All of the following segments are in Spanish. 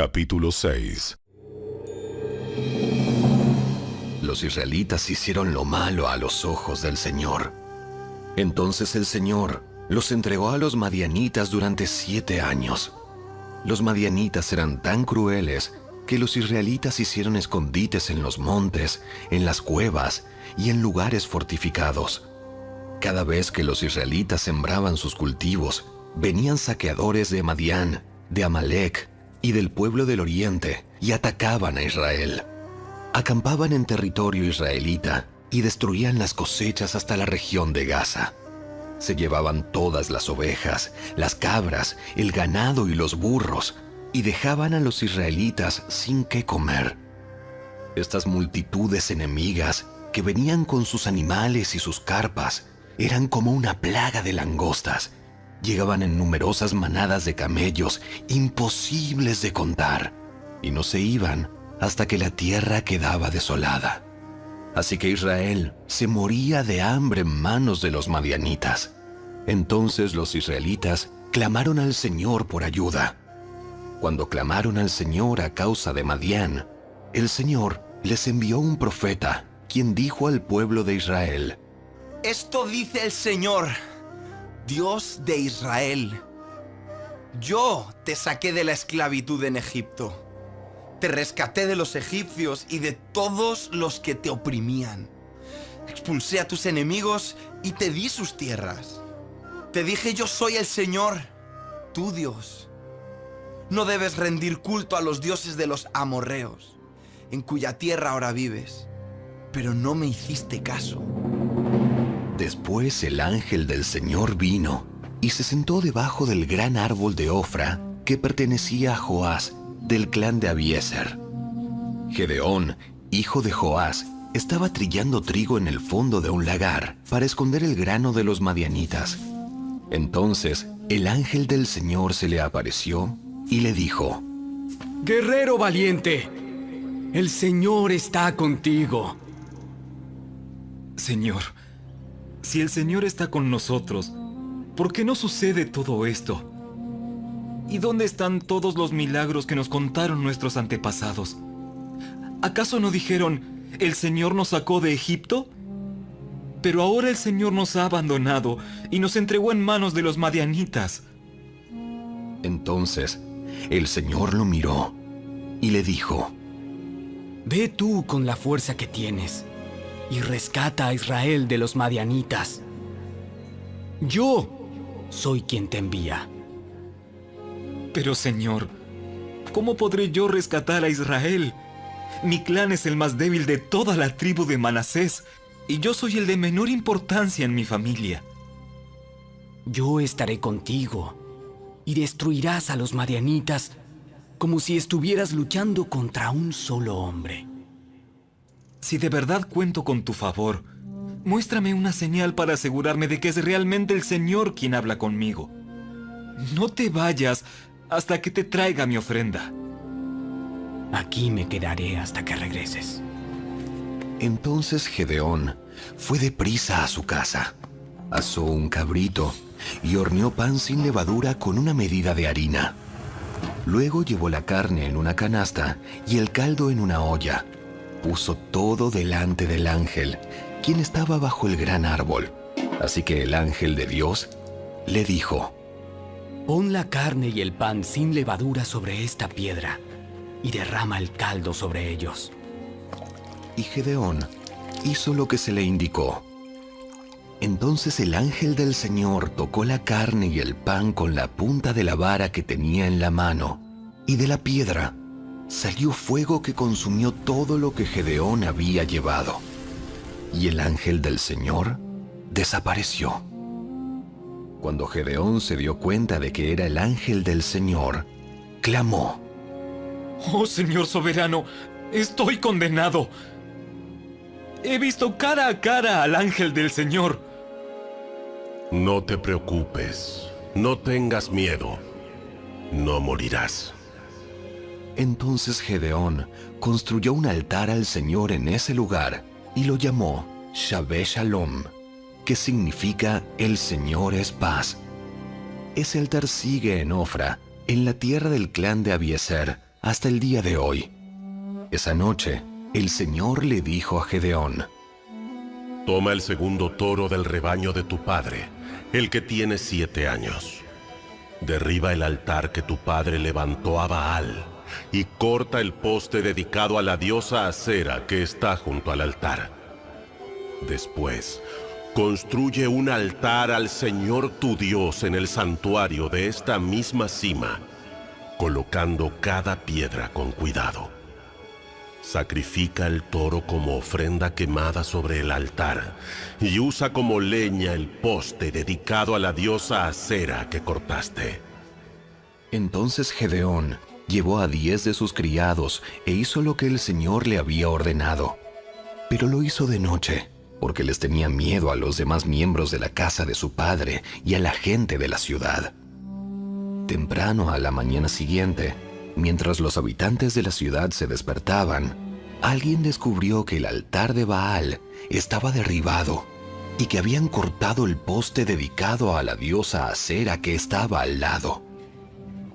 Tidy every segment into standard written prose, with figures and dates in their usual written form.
Capítulo 6. Los israelitas hicieron lo malo a los ojos del Señor. Entonces el Señor los entregó a los madianitas durante 7 años. Los madianitas eran tan crueles que los israelitas hicieron escondites en los montes, en las cuevas y en lugares fortificados. Cada vez que los israelitas sembraban sus cultivos, venían saqueadores de Madián, de Amalec y del pueblo del oriente y atacaban a Israel. Acampaban en territorio israelita y destruían las cosechas hasta la región de Gaza. Se llevaban todas las ovejas, las cabras, el ganado y los burros, y dejaban a los israelitas sin qué comer. Estas multitudes enemigas que venían con sus animales y sus carpas eran como una plaga de langostas. Llegaban en numerosas manadas de camellos imposibles de contar, y no se iban hasta que la tierra quedaba desolada. Así que Israel se moría de hambre en manos de los madianitas. Entonces los israelitas clamaron al Señor por ayuda. Cuando clamaron al Señor a causa de Madián, el Señor les envió un profeta, quien dijo al pueblo de Israel: Esto dice el Señor, Dios de Israel. Yo te saqué de la esclavitud en Egipto. Te rescaté de los egipcios y de todos los que te oprimían. Expulsé a tus enemigos y te di sus tierras. Te dije: yo soy el Señor, tu Dios. No debes rendir culto a los dioses de los amorreos, en cuya tierra ahora vives. Pero no me hiciste caso. Después el ángel del Señor vino y se sentó debajo del gran árbol de Ofra que pertenecía a Joás, del clan de Abiezer. Gedeón, hijo de Joás, estaba trillando trigo en el fondo de un lagar para esconder el grano de los madianitas. Entonces el ángel del Señor se le apareció y le dijo: Guerrero valiente, el Señor está contigo. Señor, si el Señor está con nosotros, ¿por qué no sucede todo esto? ¿Y dónde están todos los milagros que nos contaron nuestros antepasados? ¿Acaso no dijeron: el Señor nos sacó de Egipto? Pero ahora el Señor nos ha abandonado y nos entregó en manos de los madianitas. Entonces el Señor lo miró y le dijo: Ve tú con la fuerza que tienes y rescata a Israel de los madianitas. Yo soy quien te envía. Pero Señor, ¿cómo podré yo rescatar a Israel? Mi clan es el más débil de toda la tribu de Manasés, y yo soy el de menor importancia en mi familia. Yo estaré contigo, y destruirás a los madianitas como si estuvieras luchando contra un solo hombre. Si de verdad cuento con tu favor, muéstrame una señal para asegurarme de que es realmente el Señor quien habla conmigo. No te vayas hasta que te traiga mi ofrenda. Aquí me quedaré hasta que regreses. Entonces Gedeón fue deprisa a su casa, asó un cabrito y horneó pan sin levadura con una medida de harina. Luego llevó la carne en una canasta y el caldo en una olla. Puso todo delante del ángel, quien estaba bajo el gran árbol. Así que el ángel de Dios le dijo: Pon la carne y el pan sin levadura sobre esta piedra y derrama el caldo sobre ellos. Y Gedeón hizo lo que se le indicó. Entonces el ángel del Señor tocó la carne y el pan con la punta de la vara que tenía en la mano, y de la piedra salió fuego que consumió todo lo que Gedeón había llevado. Y el ángel del Señor desapareció. Cuando Gedeón se dio cuenta de que era el ángel del Señor, clamó: Oh Señor soberano, estoy condenado. He visto cara a cara al ángel del Señor. No te preocupes, no tengas miedo, no morirás. Entonces Gedeón construyó un altar al Señor en ese lugar y lo llamó Shabé Shalom, que significa El Señor es paz. Ese altar sigue en Ofra, en la tierra del clan de Abiezer, hasta el día de hoy. Esa noche, el Señor le dijo a Gedeón: Toma el segundo toro del rebaño de tu padre, el que tiene 7 años. Derriba el altar que tu padre levantó a Baal y corta el poste dedicado a la diosa Acera que está junto al altar. Después, construye un altar al Señor tu Dios en el santuario de esta misma cima, colocando cada piedra con cuidado. Sacrifica el toro como ofrenda quemada sobre el altar y usa como leña el poste dedicado a la diosa Acera que cortaste. Entonces Gedeón llevó a 10 de sus criados e hizo lo que el Señor le había ordenado. Pero lo hizo de noche, porque les tenía miedo a los demás miembros de la casa de su padre y a la gente de la ciudad. Temprano a la mañana siguiente, mientras los habitantes de la ciudad se despertaban, alguien descubrió que el altar de Baal estaba derribado y que habían cortado el poste dedicado a la diosa Acera que estaba al lado.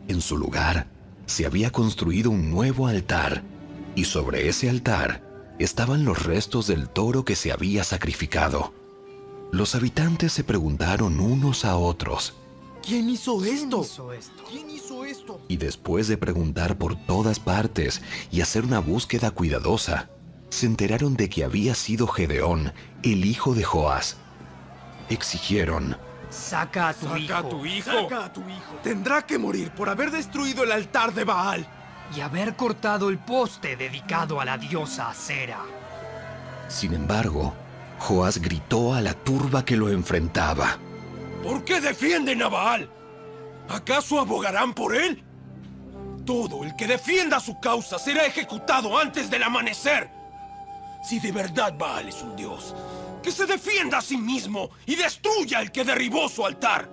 En su lugar, se había construido un nuevo altar, y sobre ese altar estaban los restos del toro que se había sacrificado. Los habitantes se preguntaron unos a otros: ¿Quién hizo esto? ¿Quién hizo esto? y después de preguntar por todas partes y hacer una búsqueda cuidadosa, se enteraron de que había sido Gedeón, el hijo de Joás. Exigieron: Saca a tu hijo Saca a tu hijo. Tendrá que morir por haber destruido el altar de Baal. y haber cortado el poste dedicado a la diosa Acera. Sin embargo, Joás gritó a la turba que lo enfrentaba: ¿Por qué defienden a Baal? ¿Acaso abogarán por él? Todo el que defienda su causa será ejecutado antes del amanecer. Si de verdad Baal es un dios, que se defienda a sí mismo y destruya al que derribó su altar.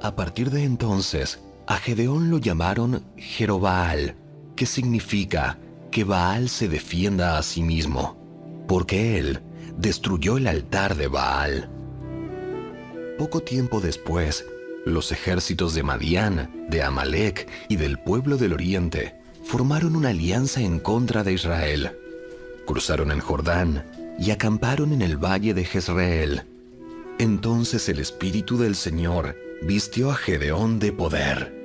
A partir de entonces, a Gedeón lo llamaron Jerobaal, que significa que Baal se defienda a sí mismo, porque él destruyó el altar de Baal. Poco tiempo después, los ejércitos de Madián, de Amalek y del pueblo del oriente formaron una alianza en contra de Israel. Cruzaron el Jordán y acamparon en el valle de Jezreel. Entonces el Espíritu del Señor vistió a Gedeón de poder.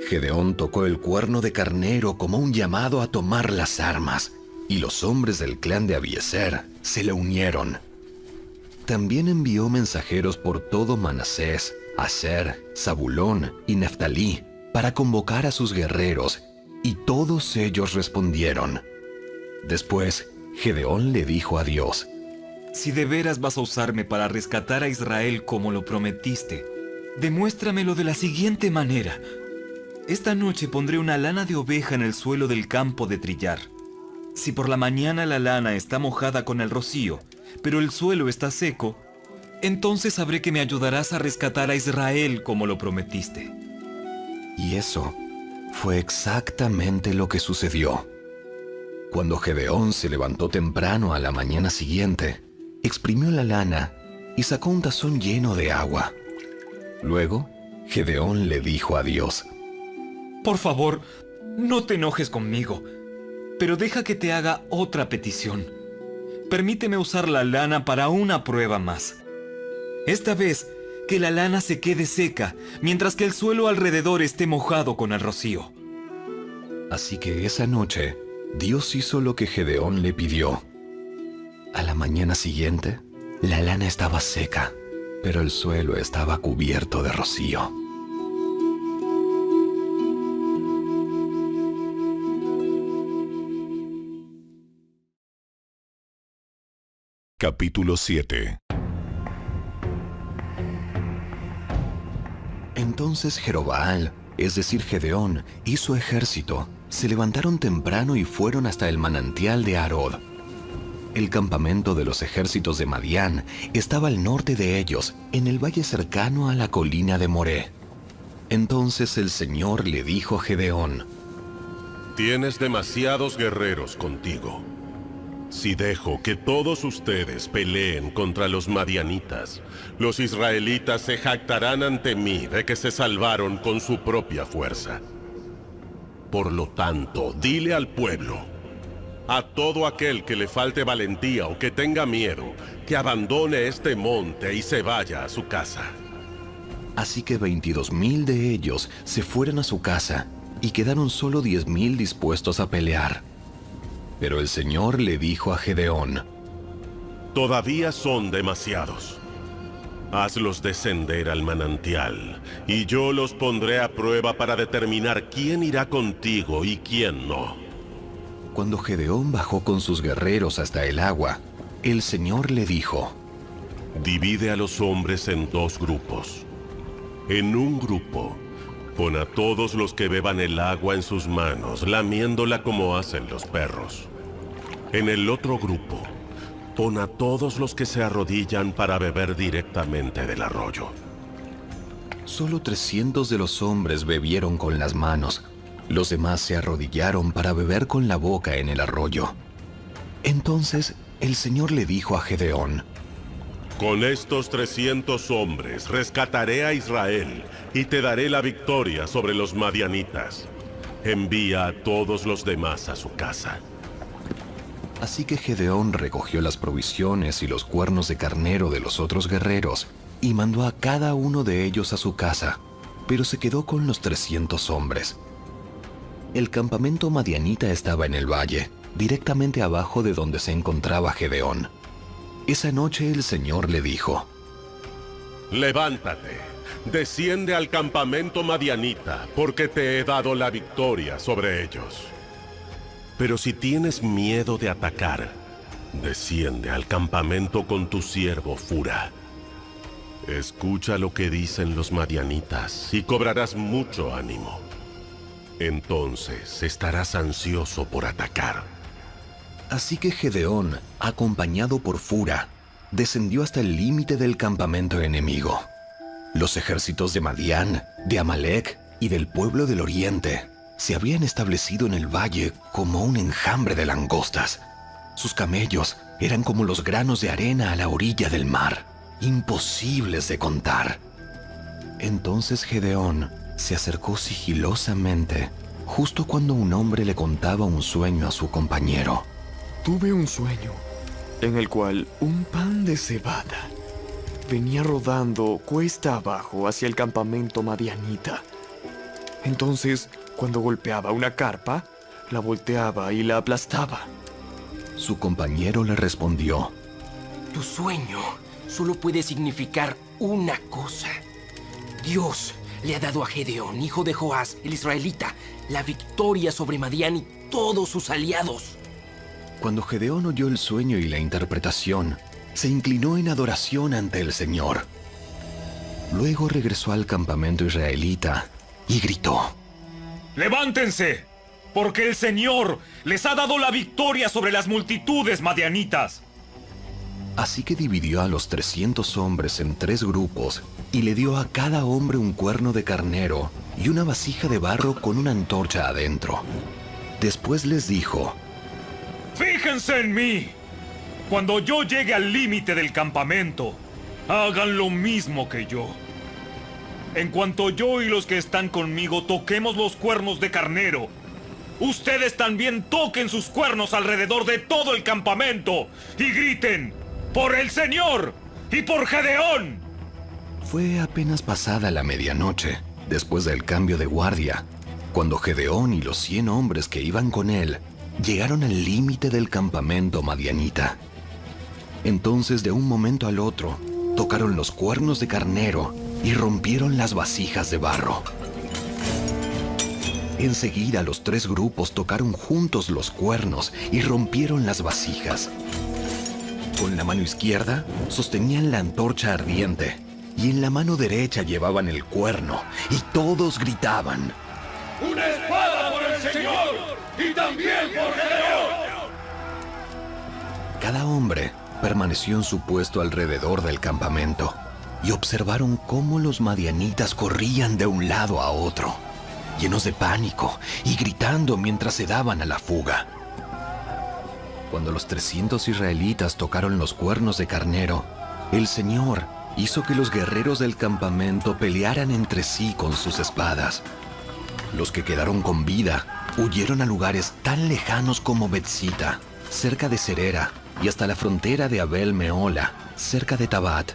Gedeón tocó el cuerno de carnero como un llamado a tomar las armas, y los hombres del clan de Abiezer se le unieron. También envió mensajeros por todo Manasés, Aser, Zabulón y Neftalí para convocar a sus guerreros, y todos ellos respondieron. Después, Gedeón le dijo a Dios: Si de veras vas a usarme para rescatar a Israel como lo prometiste, demuéstramelo de la siguiente manera. Esta noche pondré una lana de oveja en el suelo del campo de trillar. Si por la mañana la lana está mojada con el rocío, pero el suelo está seco, entonces sabré que me ayudarás a rescatar a Israel como lo prometiste. Y eso fue exactamente lo que sucedió. Cuando Gedeón se levantó temprano a la mañana siguiente, exprimió la lana y sacó un tazón lleno de agua. Luego, Gedeón le dijo a Dios: Por favor, no te enojes conmigo, pero deja que te haga otra petición. Permíteme usar la lana para una prueba más. Esta vez, que la lana se quede seca, mientras que el suelo alrededor esté mojado con el rocío. Así que esa noche, Dios hizo lo que Gedeón le pidió. A la mañana siguiente, la lana estaba seca, pero el suelo estaba cubierto de rocío. Capítulo 7. Entonces Jerobaal, es decir Gedeón, y su ejército se levantaron temprano y fueron hasta el manantial de Arod. El campamento de los ejércitos de Madián estaba al norte de ellos, en el valle cercano a la colina de Moré. Entonces el Señor le dijo a Gedeón: Tienes demasiados guerreros contigo. Si dejo que todos ustedes peleen contra los madianitas, los israelitas se jactarán ante mí de que se salvaron con su propia fuerza. Por lo tanto, dile al pueblo, a todo aquel que le falte valentía o que tenga miedo, que abandone este monte y se vaya a su casa. Así que 22,000 de ellos se fueron a su casa y quedaron solo 10,000 dispuestos a pelear. Pero el Señor le dijo a Gedeón: Todavía son demasiados. Hazlos descender al manantial, y yo los pondré a prueba para determinar quién irá contigo y quién no. Cuando Gedeón bajó con sus guerreros hasta el agua, el Señor le dijo: Divide a los hombres en 2 grupos. En un grupo, pon a todos los que beban el agua en sus manos, lamiéndola como hacen los perros. En el otro grupo, pon a todos los que se arrodillan para beber directamente del arroyo. Solo 300 de los hombres bebieron con las manos. Los demás se arrodillaron para beber con la boca en el arroyo. Entonces el Señor le dijo a Gedeón: Con estos 300 hombres rescataré a Israel y te daré la victoria sobre los madianitas. Envía a todos los demás a su casa. Así que Gedeón recogió las provisiones y los cuernos de carnero de los otros guerreros y mandó a cada uno de ellos a su casa, pero se quedó con los 300 hombres. El campamento madianita estaba en el valle, directamente abajo de donde se encontraba Gedeón. Esa noche el Señor le dijo: Levántate, desciende al campamento madianita, porque te he dado la victoria sobre ellos. Pero si tienes miedo de atacar, desciende al campamento con tu siervo Fura. Escucha lo que dicen los madianitas y cobrarás mucho ánimo. Entonces estarás ansioso por atacar. Así que Gedeón, acompañado por Fura, descendió hasta el límite del campamento enemigo. Los ejércitos de Madián, de Amalec y del pueblo del oriente se habían establecido en el valle como un enjambre de langostas. Sus camellos eran como los granos de arena a la orilla del mar, imposibles de contar. Entonces Gedeón se acercó sigilosamente, justo cuando un hombre le contaba un sueño a su compañero. Tuve un sueño en el cual un pan de cebada venía rodando cuesta abajo hacia el campamento madianita. Entonces, cuando golpeaba una carpa, la volteaba y la aplastaba. Su compañero le respondió: Tu sueño solo puede significar una cosa. Dios le ha dado a Gedeón, hijo de Joás, el israelita, la victoria sobre Madián y todos sus aliados. Cuando Gedeón oyó el sueño y la interpretación, se inclinó en adoración ante el Señor. Luego regresó al campamento israelita y gritó: ¡Levántense! Porque el Señor les ha dado la victoria sobre las multitudes madianitas. Así que dividió a los 300 hombres en 3 grupos y le dio a cada hombre un cuerno de carnero y una vasija de barro con una antorcha adentro. Después les dijo: ¡Fíjense en mí! Cuando yo llegue al límite del campamento, hagan lo mismo que yo. En cuanto yo y los que están conmigo toquemos los cuernos de carnero, ustedes también toquen sus cuernos alrededor de todo el campamento y griten: ¡Por el Señor y por Gedeón! Fue apenas pasada la medianoche, después del cambio de guardia, cuando Gedeón y los 100 hombres que iban con él llegaron al límite del campamento madianita. Entonces, de un momento al otro, tocaron los cuernos de carnero y rompieron las vasijas de barro. Enseguida los 3 grupos tocaron juntos los cuernos y rompieron las vasijas. Con la mano izquierda sostenían la antorcha ardiente y en la mano derecha llevaban el cuerno y todos gritaban: ¡Una espada por el Señor y también por Gedeón! Cada hombre permaneció en su puesto alrededor del campamento y observaron cómo los madianitas corrían de un lado a otro, llenos de pánico y gritando mientras se daban a la fuga. Cuando los 300 israelitas tocaron los cuernos de carnero, el Señor hizo que los guerreros del campamento pelearan entre sí con sus espadas. Los que quedaron con vida huyeron a lugares tan lejanos como Betzita, cerca de Serera, y hasta la frontera de Abel Meola, cerca de Tabat.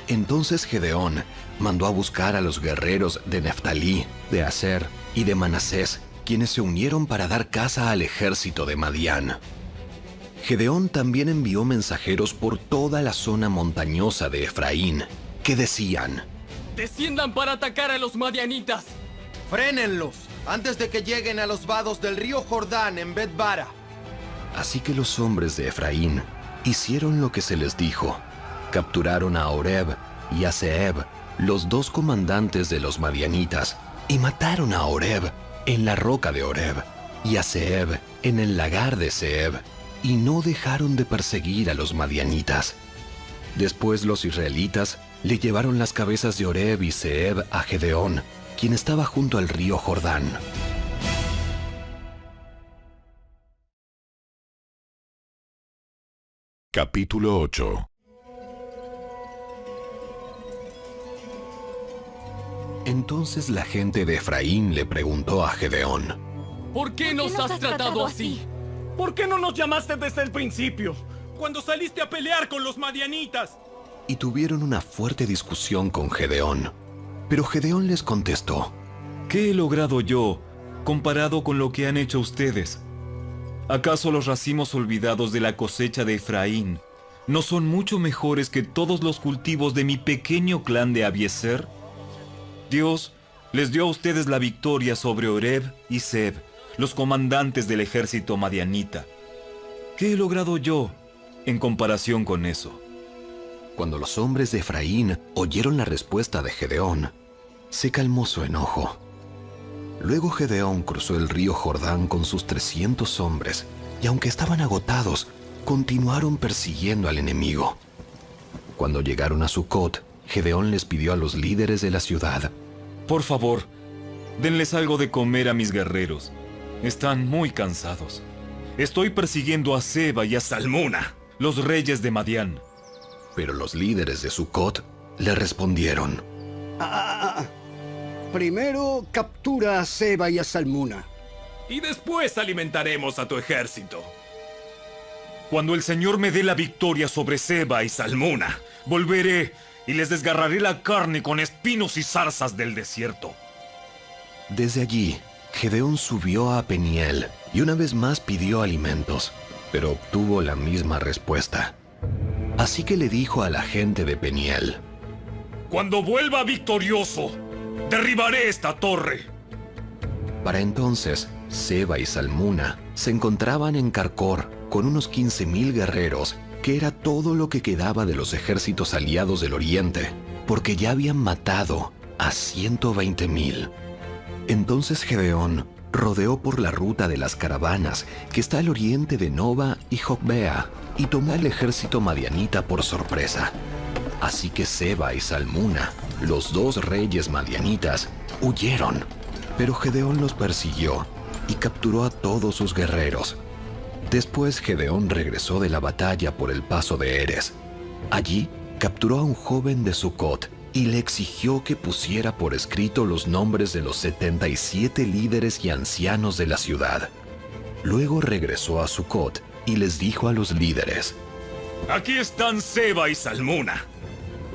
Entonces Gedeón mandó a buscar a los guerreros de Neftalí, de Aser y de Manasés, quienes se unieron para dar caza al ejército de Madián. Gedeón también envió mensajeros por toda la zona montañosa de Efraín, que decían: ¡Desciendan para atacar a los madianitas! ¡Frénenlos antes de que lleguen a los vados del río Jordán en Bet-bara! Así que los hombres de Efraín hicieron lo que se les dijo. Capturaron a Oreb y a Zeeb, los dos comandantes de los madianitas, y mataron a Oreb en la roca de Oreb y a Zeeb en el lagar de Zeeb, y no dejaron de perseguir a los madianitas. Después los israelitas le llevaron las cabezas de Oreb y Zeeb a Gedeón, quien estaba junto al río Jordán. Capítulo 8. Entonces la gente de Efraín le preguntó a Gedeón: ¿Por qué nos has tratado así? ¿Por qué no nos llamaste desde el principio? Cuando saliste a pelear con los madianitas. y tuvieron una fuerte discusión con Gedeón. Pero Gedeón les contestó: ¿Qué he logrado yo comparado con lo que han hecho ustedes? ¿Acaso los racimos olvidados de la cosecha de Efraín no son mucho mejores que todos los cultivos de mi pequeño clan de Abiezer? Dios les dio a ustedes la victoria sobre Oreb y Zeeb, los comandantes del ejército madianita. ¿Qué he logrado yo en comparación con eso? Cuando los hombres de Efraín oyeron la respuesta de Gedeón, se calmó su enojo. Luego Gedeón cruzó el río Jordán con sus 300 hombres, y aunque estaban agotados, continuaron persiguiendo al enemigo. Cuando llegaron a Sucot, Gedeón les pidió a los líderes de la ciudad: Por favor, denles algo de comer a mis guerreros. Están muy cansados. Estoy persiguiendo a Seba y a Salmuna, los reyes de Madián. Pero los líderes de Sucot le respondieron: Primero captura a Seba y a Salmuna. Y después alimentaremos a tu ejército. Cuando el Señor me dé la victoria sobre Seba y Salmuna, volveré y les desgarraré la carne con espinos y zarzas del desierto. Desde allí, Gedeón subió a Peniel y una vez más pidió alimentos, pero obtuvo la misma respuesta. Así que le dijo a la gente de Peniel: Cuando vuelva victorioso, derribaré esta torre. Para entonces, Seba y Salmuna se encontraban en Carcor con unos 15,000 guerreros, que era todo lo que quedaba de los ejércitos aliados del oriente, porque ya habían matado a 120,000. Entonces Gedeón rodeó por la ruta de las caravanas que está al oriente de Noba y Jocbea, y tomó al ejército madianita por sorpresa. Así que Seba y Salmuna, los dos reyes madianitas, huyeron, pero Gedeón los persiguió y capturó a todos sus guerreros. Después Gedeón regresó de la batalla por el paso de Eres. Allí capturó a un joven de Sucot y le exigió que pusiera por escrito los nombres de los 77 líderes y ancianos de la ciudad. Luego regresó a Sucot y les dijo a los líderes: Aquí están Seba y Salmuna.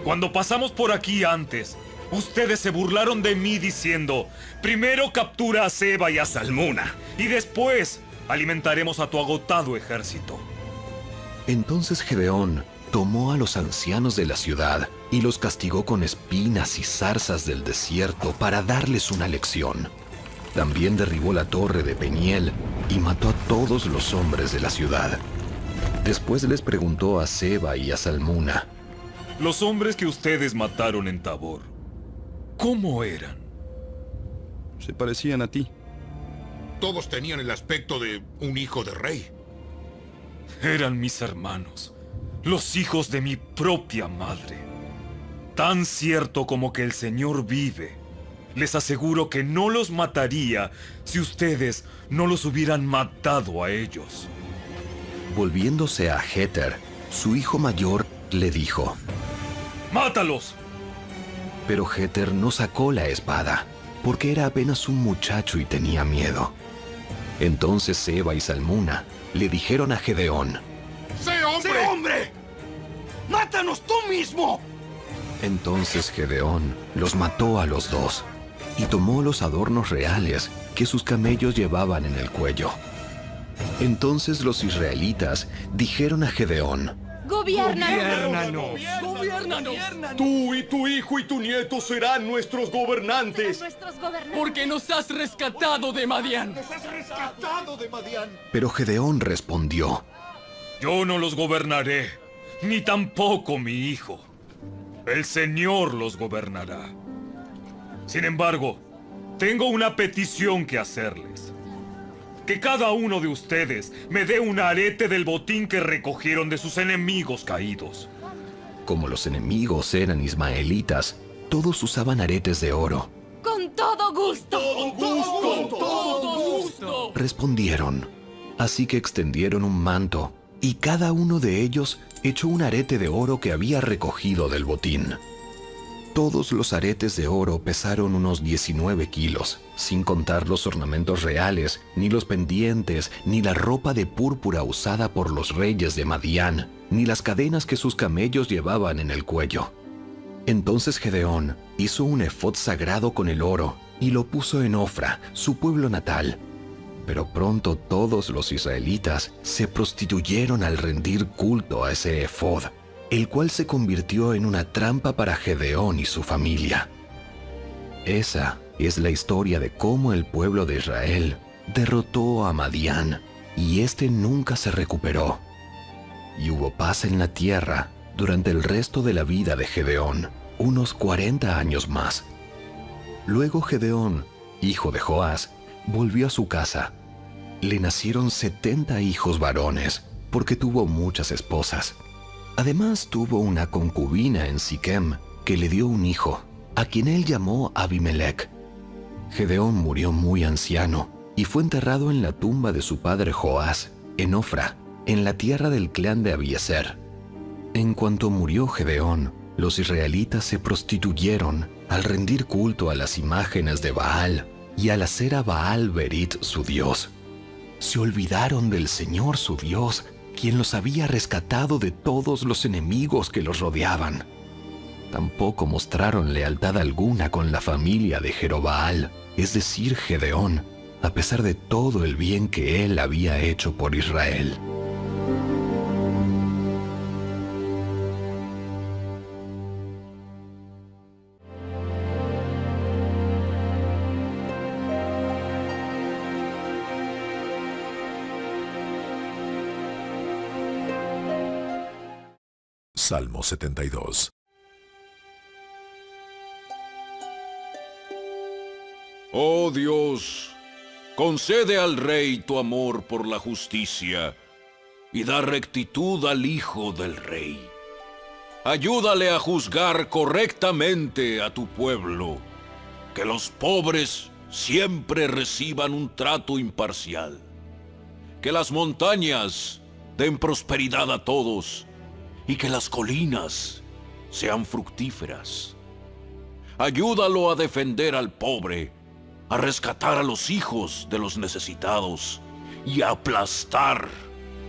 Cuando pasamos por aquí antes, ustedes se burlaron de mí diciendo: primero captura a Seba y a Salmuna, y después alimentaremos a tu agotado ejército. Entonces Gedeón tomó a los ancianos de la ciudad y los castigó con espinas y zarzas del desierto para darles una lección. También derribó la torre de Peniel y mató a todos los hombres de la ciudad. Después les preguntó a Seba y a Salmuna: Los hombres que ustedes mataron en Tabor, ¿cómo eran? Se parecían a ti. Todos tenían el aspecto de un hijo de rey. Eran mis hermanos, los hijos de mi propia madre. Tan cierto como que el Señor vive, les aseguro que no los mataría si ustedes no los hubieran matado a ellos. Volviéndose a Jeter, su hijo mayor, le dijo: ¡Mátalos! Pero Jeter no sacó la espada, porque era apenas un muchacho y tenía miedo. Entonces Seba y Salmuna le dijeron a Gedeón: ¡Sé hombre! ¡Sé hombre! ¡Mátanos tú mismo! Entonces Gedeón los mató a los dos y tomó los adornos reales que sus camellos llevaban en el cuello. Entonces los israelitas dijeron a Gedeón: ¡Gobiérnanos! Tú y tu hijo y tu nieto serán nuestros gobernantes. Porque nos has rescatado de Madián. Pero Gedeón respondió: Yo no los gobernaré, ni tampoco mi hijo. El Señor los gobernará. Sin embargo, tengo una petición que hacerles. Que cada uno de ustedes me dé un arete del botín que recogieron de sus enemigos caídos. Como los enemigos eran ismaelitas, todos usaban aretes de oro. ¡Con todo gusto! ¡Todo gusto! Respondieron. Así que extendieron un manto, y cada uno de ellos echó un arete de oro que había recogido del botín. Todos los aretes de oro pesaron unos 19 kilos, sin contar los ornamentos reales, ni los pendientes, ni la ropa de púrpura usada por los reyes de Madián, ni las cadenas que sus camellos llevaban en el cuello. Entonces Gedeón hizo un efod sagrado con el oro y lo puso en Ofra, su pueblo natal. Pero pronto todos los israelitas se prostituyeron al rendir culto a ese efod, el cual se convirtió en una trampa para Gedeón y su familia. Esa es la historia de cómo el pueblo de Israel derrotó a Madián, y éste nunca se recuperó. Y hubo paz en la tierra durante el resto de la vida de Gedeón, unos 40 años más. Luego Gedeón, hijo de Joás, volvió a su casa. Le nacieron 70 hijos varones, porque tuvo muchas esposas. Además tuvo una concubina en Siquem, que le dio un hijo, a quien él llamó Abimelech. Gedeón murió muy anciano, y fue enterrado en la tumba de su padre Joás, en Ofra, en la tierra del clan de Abiezer. En cuanto murió Gedeón, los israelitas se prostituyeron al rendir culto a las imágenes de Baal y al hacer a Baal Berit su dios. Se olvidaron del Señor su Dios, quien los había rescatado de todos los enemigos que los rodeaban. Tampoco mostraron lealtad alguna con la familia de Jerobaal, es decir, Gedeón, a pesar de todo el bien que él había hecho por Israel. Salmo 72. Oh Dios, concede al rey tu amor por la justicia y da rectitud al hijo del rey. Ayúdale a juzgar correctamente a tu pueblo, que los pobres siempre reciban un trato imparcial, que las montañas den prosperidad a todos y que las colinas sean fructíferas. Ayúdalo a defender al pobre, a rescatar a los hijos de los necesitados y a aplastar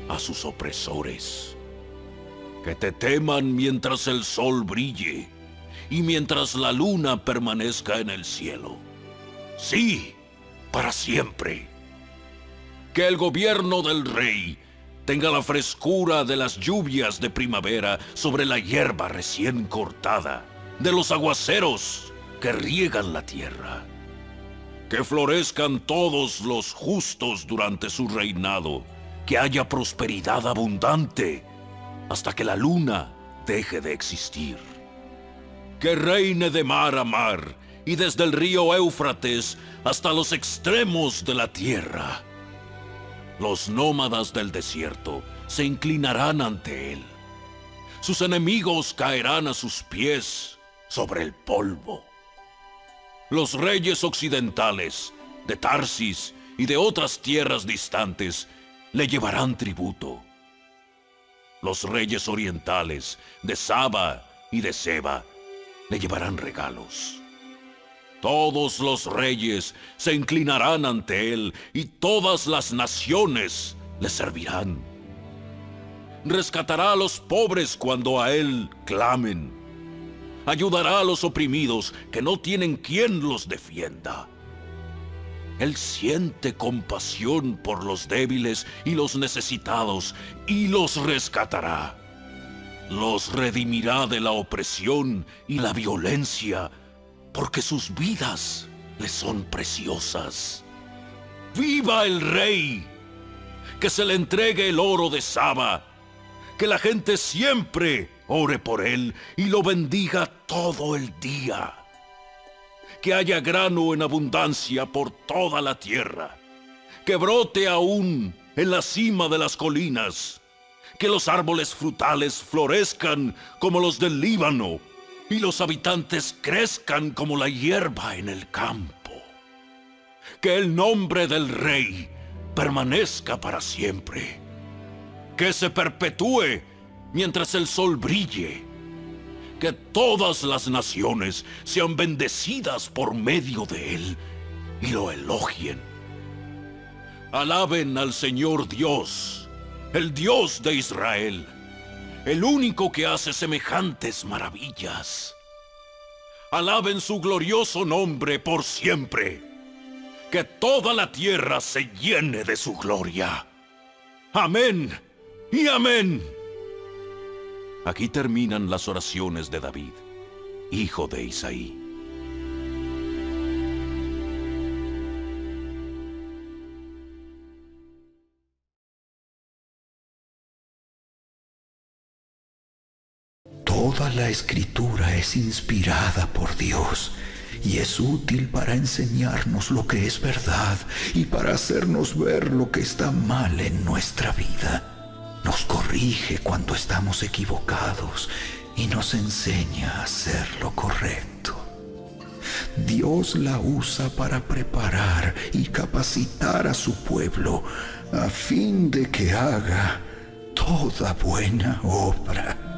a sus opresores. Que te teman mientras el sol brille y mientras la luna permanezca en el cielo. Sí, para siempre. Que el gobierno del rey tenga la frescura de las lluvias de primavera sobre la hierba recién cortada, de los aguaceros que riegan la tierra. Que florezcan todos los justos durante su reinado, que haya prosperidad abundante hasta que la luna deje de existir. Que reine de mar a mar y desde el río Éufrates hasta los extremos de la tierra. Los nómadas del desierto se inclinarán ante él. Sus enemigos caerán a sus pies sobre el polvo. Los reyes occidentales de Tarsis y de otras tierras distantes le llevarán tributo. Los reyes orientales de Saba y de Seba le llevarán regalos. Todos los reyes se inclinarán ante él y todas las naciones le servirán. Rescatará a los pobres cuando a él clamen. Ayudará a los oprimidos que no tienen quien los defienda. Él siente compasión por los débiles y los necesitados y los rescatará. Los redimirá de la opresión y la violencia, porque sus vidas le son preciosas. ¡Viva el rey! Que se le entregue el oro de Saba, que la gente siempre ore por él y lo bendiga todo el día. Que haya grano en abundancia por toda la tierra, que brote aún en la cima de las colinas, que los árboles frutales florezcan como los del Líbano, y los habitantes crezcan como la hierba en el campo. Que el nombre del rey permanezca para siempre. Que se perpetúe mientras el sol brille. Que todas las naciones sean bendecidas por medio de él y lo elogien. Alaben al Señor Dios, el Dios de Israel, el único que hace semejantes maravillas. Alaben su glorioso nombre por siempre. Que toda la tierra se llene de su gloria. Amén y amén. Aquí terminan las oraciones de David, hijo de Isaí. Toda la escritura es inspirada por Dios y es útil para enseñarnos lo que es verdad y para hacernos ver lo que está mal en nuestra vida. Nos corrige cuando estamos equivocados y nos enseña a hacer lo correcto. Dios la usa para preparar y capacitar a su pueblo a fin de que haga toda buena obra.